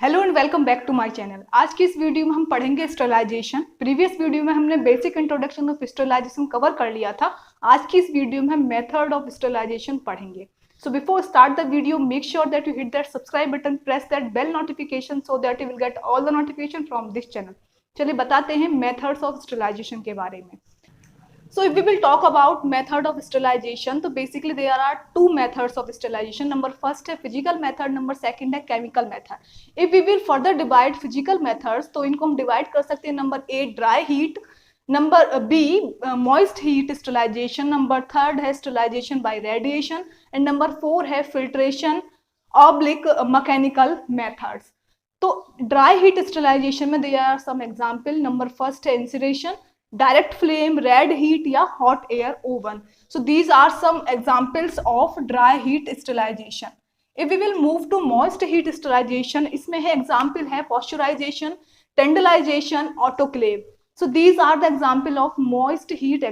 Hello and welcome back to my channel. आज की इस वीडियो में हम पढ़ेंगे स्टरलाइजेशन। प्रीवियस वीडियो में हमने basic introduction of sterilisation cover कर लिया था। आज की इस वीडियो में हम मेथड ऑफ स्टरलाइजेशन पढ़ेंगे। So before start the video, make sure that you hit that subscribe button, press that bell notification so that you will get all the notification from this channel. चलिए बताते हैं methods of sterilization के बारे में। So if we will talk about method of sterilization, तो basically there are two methods of sterilization. Number first है physical method, number second है chemical method. If we will further divide physical methods, तो इनको हम divide कर सकते हैं number A dry heat, number B moist heat sterilization, number third है sterilization by radiation and number 4 है filtration oblique mechanical methods. तो dry heat sterilization में there are some example. Number first है incineration, direct flame, red heat या hot air oven. So these are some examples of dry heat sterilization. If we will move to moist heat sterilization, इसमें है example है pasteurization, tenderization, autoclave. So these are the example of moist heat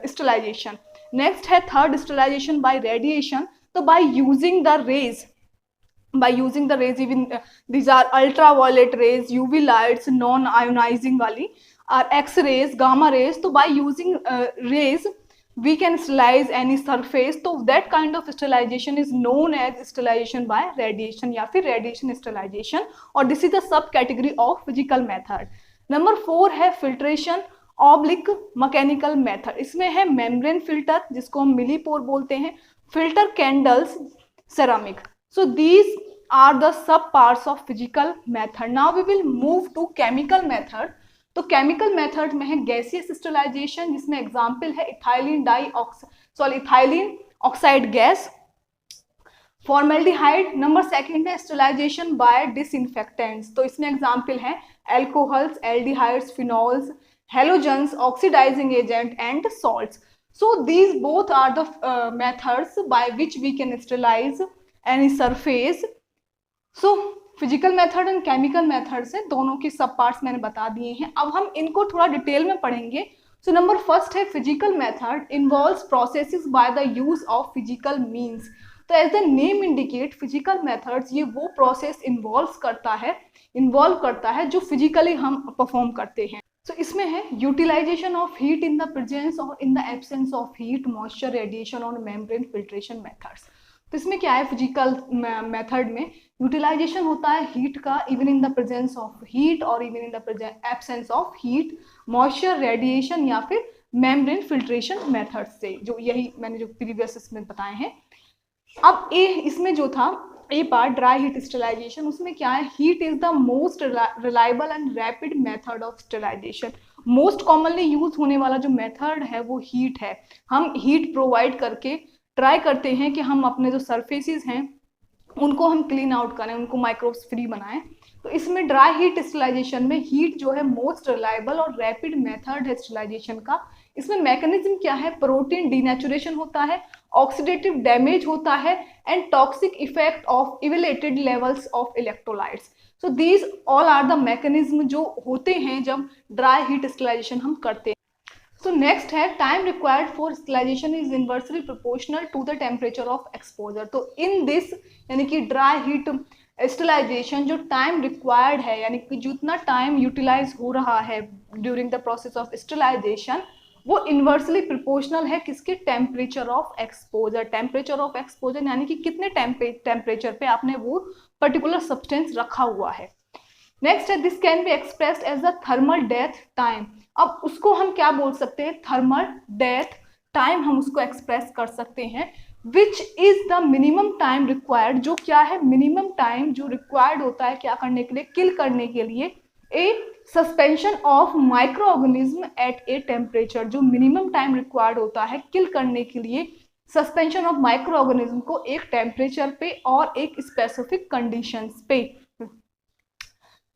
sterilization. Next है third sterilization by radiation. तो by using the rays, even these are ultraviolet rays, UV lights, non-ionizing वाली, are X-rays, gamma rays. तो by using rays we can sterilize any surface. तो that kind of sterilization is known as sterilization by radiation या फिर radiation sterilization, और this is the sub category of physical method. Number 4 है filtration oblique mechanical method. इसमें है membrane filter जिसको हम मिलीपोर बोलते हैं, filter candles, ceramic. So these are the sub parts of physical method. Now we will move to chemical method. तो chemical method में है गैसियस स्टरलाइजेशन, जिसमें एग्जांपल है ethylene oxide gas, formaldehyde. Number second है स्टरलाइजेशन बाय डिसइंफेक्टेंट्स, तो इसमें example है alcohols, aldehydes, phenols, halogens, oxidising agent and salts. So these both are the methods by which we can sterilise any surface. So physical method and chemical method से दोनों की सब parts मैंने बता दिए हैं. अब हम इनको थोड़ा डिटेल में पढ़ेंगे. सो नंबर फर्स्ट है physical method involves processes by the use of physical means. तो as the name indicate physical methods ये वो प्रोसेस इन्वॉल्व करता है जो फिजिकली हम परफॉर्म करते हैं. सो इसमें है utilisation of heat in the presence और in the absence of heat, moisture, radiation और मेम्ब्रेन फिल्ट्रेशन मेथड्स. तो इसमें क्या है, फिजिकल मेथड में यूटिलाइजेशन होता है हीट का even in the presence of heat और even in the absence of heat, moisture, radiation या फिर मेम्ब्रेन फिल्ट्रेशन मेथड से, जो यही मैंने जो प्रीवियस इसमें बताए हैं. अब इसमें जो था A part dry heat sterilisation, उसमें क्या है, heat is the most reliable and rapid method of sterilisation. Most commonly use होने वाला जो मेथड है वो हीट है. हम हीट प्रोवाइड करके ट्राई करते हैं कि हम अपने जो सरफेसेस हैं उनको हम क्लीन आउट करें, उनको माइक्रोब्स फ्री बनाएं. तो इसमें ड्राई हीट स्टरलाइजेशन में हीट जो है मोस्ट रिलायबल और रैपिड मेथड है स्टरलाइजेशन का. इसमें मैकेनिज्म क्या है, प्रोटीन डीनेचुरेशन होता है, ऑक्सीडेटिव डैमेज होता है and toxic effect of elevated levels of electrolytes. So these all are the mechanism जो होते हैं जब ड्राई हीट स्टरलाइजेशन हम करते हैं. So next है time required for sterilization is inversely proportional to the temperature of exposure. तो in this यानी कि ड्राई हीट स्टरलाइजेशन जो टाइम रिक्वायर्ड है, यानी कि जितना टाइम यूटिलाइज हो रहा है during the process of sterilization, वो इन्वर्सली प्रोपोर्शनल है किसके, temperature of exposure. Temperature of exposure यानी कि कितने टेम्परेचर पे आपने वो पर्टिकुलर सब्सटेंस रखा हुआ है. नेक्स्ट है this can be expressed as the thermal death time. अब उसको हम क्या बोल सकते हैं, थर्मल डेथ टाइम हम उसको एक्सप्रेस कर सकते हैं, which is the minimum time required. जो क्या है, मिनिमम टाइम जो रिक्वायर्ड होता है क्या करने के लिए, किल करने के लिए a suspension of micro organism at a temperature. जो मिनिमम टाइम रिक्वायर्ड होता है किल करने के लिए सस्पेंशन ऑफ माइक्रो ऑर्गेनिज्म को एक टेम्परेचर पे और एक स्पेसिफिक कंडीशंस पे.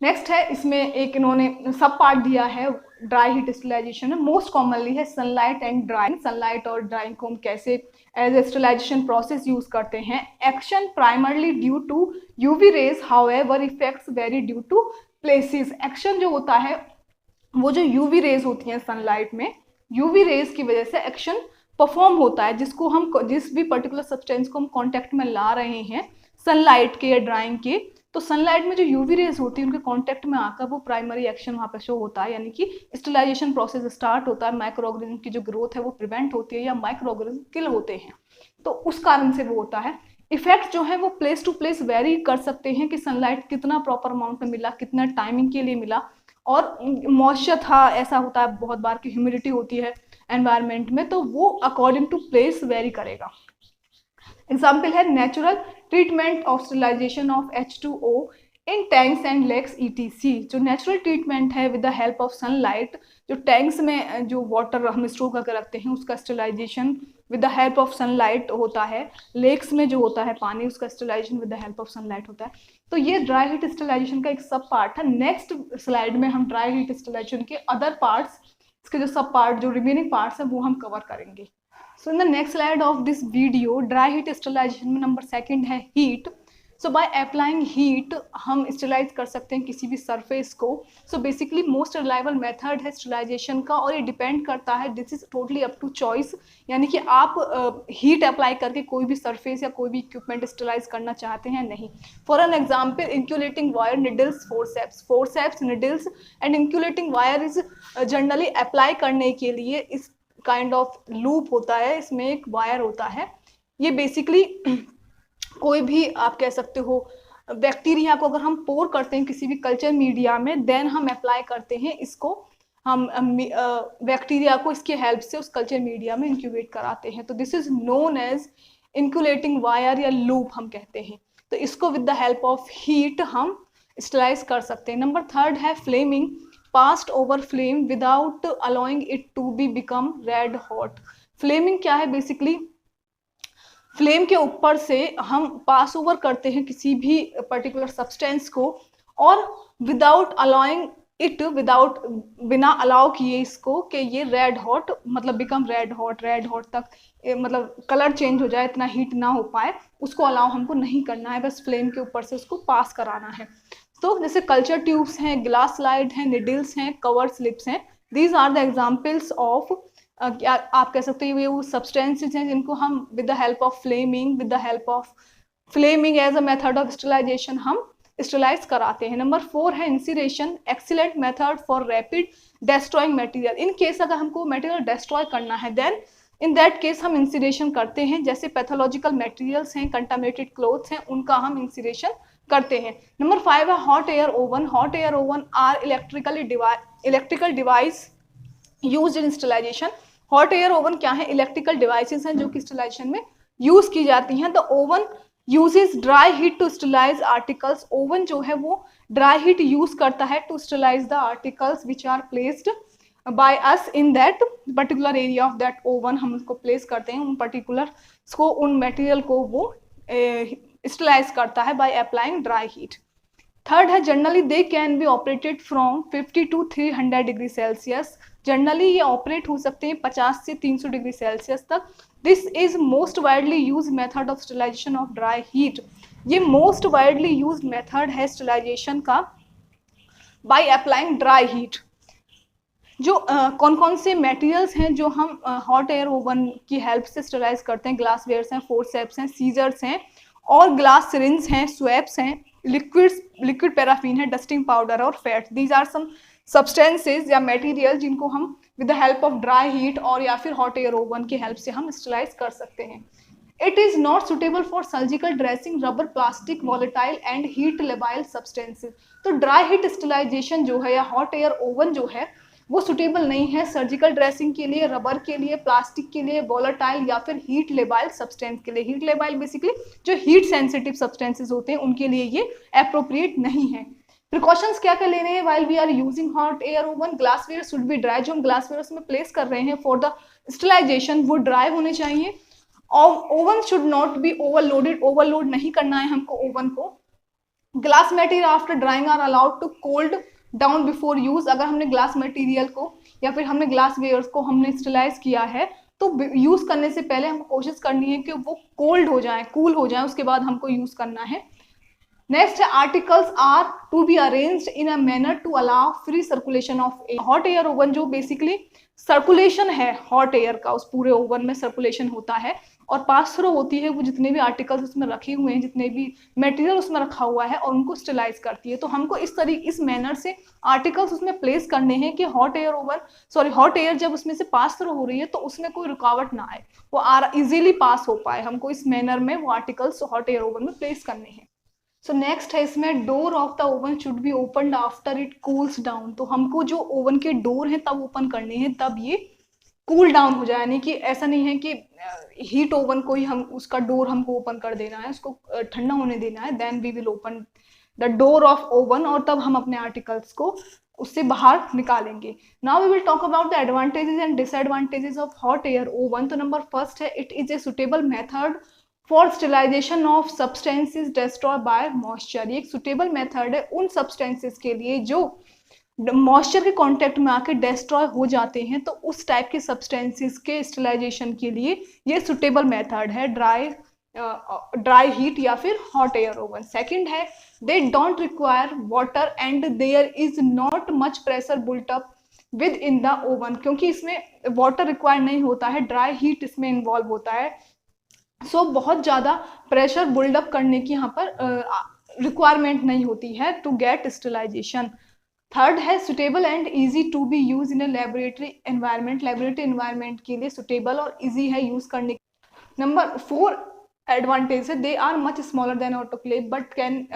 नेक्स्ट है इसमें एक इन्होंने सब पार्ट दिया है ड्राई हीट स्टरलाइजेशन में. मोस्ट कॉमनली है सनलाइट एंड ड्राइंग. सनलाइट और ड्राइंग को हम कैसे as a sterilization process use करते हैं. Action primarily due to UV rays, however effects vary due to places. Action जो होता है वो जो यूवी रेज होती हैं सनलाइट में, यूवी रेज की वजह से एक्शन परफॉर्म होता है, जिसको हम जिस भी पर्टिकुलर सब्सटेंस को हम कॉन्टेक्ट में ला रहे हैं सनलाइट के या ड्राइंग के, तो सनलाइट में जो यूवी रेज होती है उनके कांटेक्ट में आकर वो प्राइमरी एक्शन वहाँ पे शो होता है, यानी कि स्टेरिलाइजेशन प्रोसेस स्टार्ट होता है, माइक्रो ऑर्गेनिज्म की जो ग्रोथ है वो प्रिवेंट होती है या माइक्रो ऑर्गेनिज्म किल होते हैं, तो उस कारण से वो होता है। इफेक्ट जो है वो प्लेस टू प्लेस वेरी कर सकते हैं कि सनलाइट कितना प्रॉपर अमाउंट में मिला, कितना टाइमिंग के लिए मिला, और मॉइस्चर था, ऐसा होता है बहुत बार की ह्यूमिडिटी होती है एनवायरनमेंट में, तो वो अकॉर्डिंग टू प्लेस वेरी करेगा। एग्जाम्पल है natural treatment of sterilisation of H2O in tanks and lakes ETC। जो नेचुरल ट्रीटमेंट है with the help of sunlight, जो टैंक्स में जो वाटर हम स्टोर करके रखते हैं उसका sterilization with the help of sunlight होता है, लेक्स में जो होता है पानी उसका sterilization with the help of sunlight होता है। तो ये ड्राई हीट स्टेरिलाइजेशन का एक सब पार्ट है। नेक्स्ट स्लाइड में हम ड्राई हीट स्टेरिलाइजेशन के अदर पार्ट्स, इसके जो सब पार्ट जो रिमेनिंग पार्ट्स हैं वो हम कवर करेंगे। So in the next slide of this video, dry heat sterilization में नंबर सेकंड है heat। So by applying heat हम स्टेरिलाइज कर सकते हैं किसी भी सरफेस को। So basically most reliable method है स्टेरिलाइजेशन का, और ये डिपेंड करता है, this is totally up to choice, यानी कि आप हीट अप्लाई करके कोई भी सरफेस या कोई भी इक्विपमेंट स्टेरिलाइज करना चाहते हैं नहीं। For an example inoculating wire, needles, forceps, needles and inoculating wire is generally apply करने के लिए इस काइंड ऑफ लूप होता है, इसमें एक वायर होता है। ये बेसिकली कोई भी आप कह सकते हो बैक्टीरिया को अगर हम पोर करते हैं किसी भी कल्चर मीडिया में, देन हम अप्लाई करते हैं इसको, हम बैक्टीरिया को इसके हेल्प से उस कल्चर मीडिया में इंक्यूबेट कराते हैं। तो this is known as inoculating wire या लूप हम कहते हैं। तो इसको with the help of heat हम स्टेरिलाइज कर सकते हैं। नंबर थर्ड है flaming, passed over flame without allowing it to be become red hot। Flaming क्या है? बेसिकली फ्लेम के ऊपर से हम पास ओवर करते हैं किसी भी पर्टिकुलर सब्सटेंस को, और विदाउट अलाउइंग इट, विदाउट बिना अलाउ किए इसको कि ये रेड हॉट मतलब बिकम रेड हॉट तक मतलब कलर चेंज हो जाए, इतना हीट ना हो पाए, उसको अलाउ हमको नहीं करना है, बस फ्लेम के ऊपर से उसको पास कराना है। तो जैसे कल्चर ट्यूब्स हैं, ग्लास स्लाइड हैं, निडल्स हैं, कवर स्लिप्स हैं, these are the examples of क्या आप कह सकते हैं ये वो सब्सटेंसेज हैं जिनको हम with the help of flaming as a method of sterilisation हम स्टेरिलाइज कराते हैं। नंबर 4 है incineration, excellent method for rapid destroying material. In case अगर हमको मटेरियल डिस्ट्रॉय करना है देन इन दैट केस हम इंसिरेशन करते हैं। जैसे पैथोलॉजिकल मटेरियल्स हैं, कंटामिनेटेड क्लोथ्स हैं, उनका हम इंसिरेशन करते हैं। नंबर 5 है hot air oven. Hot air oven are electrical device used in sterilization. Hot air oven क्या है? इलेक्ट्रिकल डिवाइसेस हैं जो कि स्टेरिलाइजेशन में यूज की जाती हैं। The oven uses dry heat to sterilize articles. Oven जो है वो ड्राई हीट यूज करता है to sterilize the articles which are placed by us in that particular area of that oven. हम उसको प्लेस करते हैं, उन पर्टिकुलर को, उन मटेरियल को वो स्टेरिलाइज करता है by applying dry heat. Third है generally they can be operated from 50 to 300 degree Celsius. Generally ये ऑपरेट हो सकते हैं 50 से 300 डिग्री सेल्सियस तक। This is most widely use method of sterilisation of dry heat. ये मोस्ट वाइडली यूज मेथड है sterilisation का बाय अप्लाइंग ड्राई हीट। जो कौन कौन से मटेरियल्स हैं जो हम हॉट एयर ओवन की हेल्प से स्टेरिलाइज करते हैं? ग्लास वेयर्स हैं, फोरसेप्स हैं, सीजर्स हैं, और ग्लास सिरिंज हैं, स्वैप्स हैं, लिक्विड पैराफिन है, डस्टिंग पाउडर और fat. These are some substances या मटेरियल जिनको हम with the help of dry heat और या फिर हॉट एयर ओवन की हेल्प से हम स्टेरिलाइज कर सकते हैं। It is not suitable for surgical dressing, rubber, plastic, volatile and heat labile substances. तो ड्राई हीट स्टेरिलाइजेशन जो है या हॉट एयर ओवन जो है वो सुटेबल नहीं है सर्जिकल ड्रेसिंग के लिए, रबर के लिए, प्लास्टिक के लिए, वॉलेटाइल या फिर हीट लेबाइल सब्सटेंस के लिए। हीट लेबाइल बेसिकली जो हीट सेंसिटिव सब्सटेंसेस होते हैं उनके लिए ये अप्रोप्रिएट नहीं है। प्रिकॉशंस क्या क्या लेने हैं while we are using hot air oven? Glassware should be dry. जो हम ग्लासवेयर उसमें प्लेस कर रहे हैं फॉर द स्टेरिलाइजेशन वो ड्राई होने चाहिए। और oven should not be overloaded, overload नहीं करना है हमको ओवन को। Glass material after drying are allowed to cold down before use. अगर हमने ग्लास मटेरियल को या फिर हमने ग्लास वेयर्स को हमने स्टेरिलाइज किया है तो यूज करने से पहले हमको कोशिश करनी है कि वो कोल्ड हो जाए, कूल हो जाए, उसके बाद हमको यूज करना है। नेक्स्ट है articles are to be arranged in a manner to allow free circulation of air. Hot air oven जो बेसिकली सर्कुलेशन है हॉट एयर का, उस पूरे ओवन में सर्कुलेशन होता है, और पास थ्रू होती है वो जितने भी आर्टिकल्स उसमें रखे हुए हैं, जितने भी मटेरियल उसमें रखा हुआ है, और उनको स्टेलाइज करती है। तो हमको इस मैनर से आर्टिकल्स उसमें प्लेस करने हैं कि हॉट एयर जब उसमें से पास थ्रू हो रही है तो उसमें कोई रुकावट ना आए, वो इजीली पास हो पाए। हमको इस मैनर में वो आर्टिकल्स हॉट एयर ओवन में प्लेस करने हैं। सो नेक्स्ट है इसमें, door of the oven should be open after it cools down. तो हमको जो ओवन के डोर हैं तब ओपन करने हैं तब ये कूल डाउन हो जाए, यानी कि ऐसा नहीं है कि हीट ओवन को ही हम उसका डोर हमको ओपन कर देना है, उसको ठंडा होने देना है, then we will open the door of oven, और तब हम अपने आर्टिकल्स को उससे बाहर निकालेंगे। Now we will talk about the advantages and disadvantages of hot air oven. तो नंबर फर्स्ट है, it is a suitable method for sterilization of substances destroy by moisture. ये एक सुटेबल मेथड है उन सब्सटेंसेज के लिए जो मॉइस्चर के कांटेक्ट में आके डिस्ट्रॉय हो जाते हैं, तो उस टाइप के सब्सटेंसेस के स्टेलाइजेशन के लिए ये सुटेबल मेथड है ड्राई हीट या फिर हॉट एयर ओवन। सेकंड है, they don't require water and there is not much pressure built up within the oven, क्योंकि इसमें वाटर रिक्वायर नहीं होता है, ड्राई हीट इसमें इन्वॉल्व होता है, सो बहुत ज़्यादा प्रेशर बुल्डअप करने की यहाँ पर रिक्वायरमेंट नहीं होती है टू गेट स्टेलाइजेशन। थर्ड है, suitable and easy to be use in a laboratory environment. Laboratory environment के लिए सुटेबल और इजी है यूज करने। नंबर 4 एडवांटेज है, they are much smaller than autoclave but can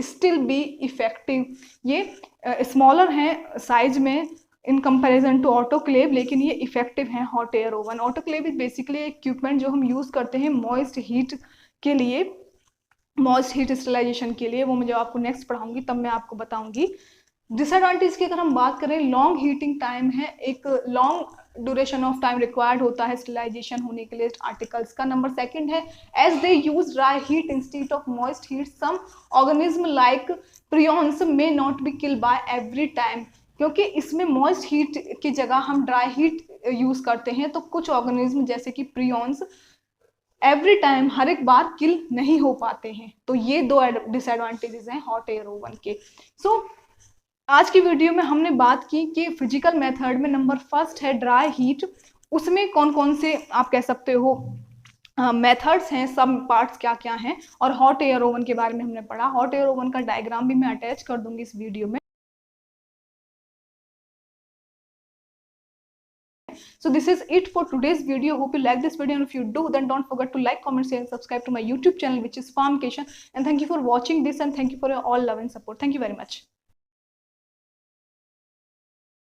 still be effective. ये smaller हैं size में इन कंपैरिजन टू ऑटोक्लेव, लेकिन ये इफेक्टिव हैं hot air oven. Autoclave is basically equipment जो हम यूज करते हैं मॉइस्ट हीट के लिए, मॉइस्ट हीट स्टेलाइजेशन के लिए, वो मैं जब आपको नेक्स्ट पढ़ाऊंगी तब मैं आपको बताऊंगी। डिसएडवांटेज की अगर हम बात करें, लॉन्ग हीटिंग टाइम है, एक long duration of time required होता है स्टेलाइजेशन होने के लिए आर्टिकल्स का। नंबर सेकंड है, as they use dry heat instead of moist heat, some organism like prions may not be kill by every time. क्योंकि इसमें मॉइस्ट हीट की जगह हम ड्राई हीट यूज करते हैं, तो कुछ ऑर्गेनिज्म जैसे कि प्रियॉन्स एवरी टाइम हर एक बार किल नहीं हो पाते हैं। तो ये दो डिसएडवांटेजेस हैं हॉट एयर ओवन के। आज की वीडियो में हमने बात की कि फिजिकल मेथड में नंबर फर्स्ट है ड्राई हीट, उसमें कौन कौन से आप कह सकते हो मेथड्स हैं, सब पार्ट्स क्या क्या हैं, और हॉट एयर ओवन के बारे में हमने पढ़ा। हॉट एयर ओवन का डायग्राम भी मैं अटैच कर दूंगी इस वीडियो में। So this is it for today's video. Hope you like this video, and if you do, then don't forget to like, comment, share and subscribe to my YouTube channel, which is Farmcation. And thank you for watching this, and thank you for your all love and support. Thank you very much.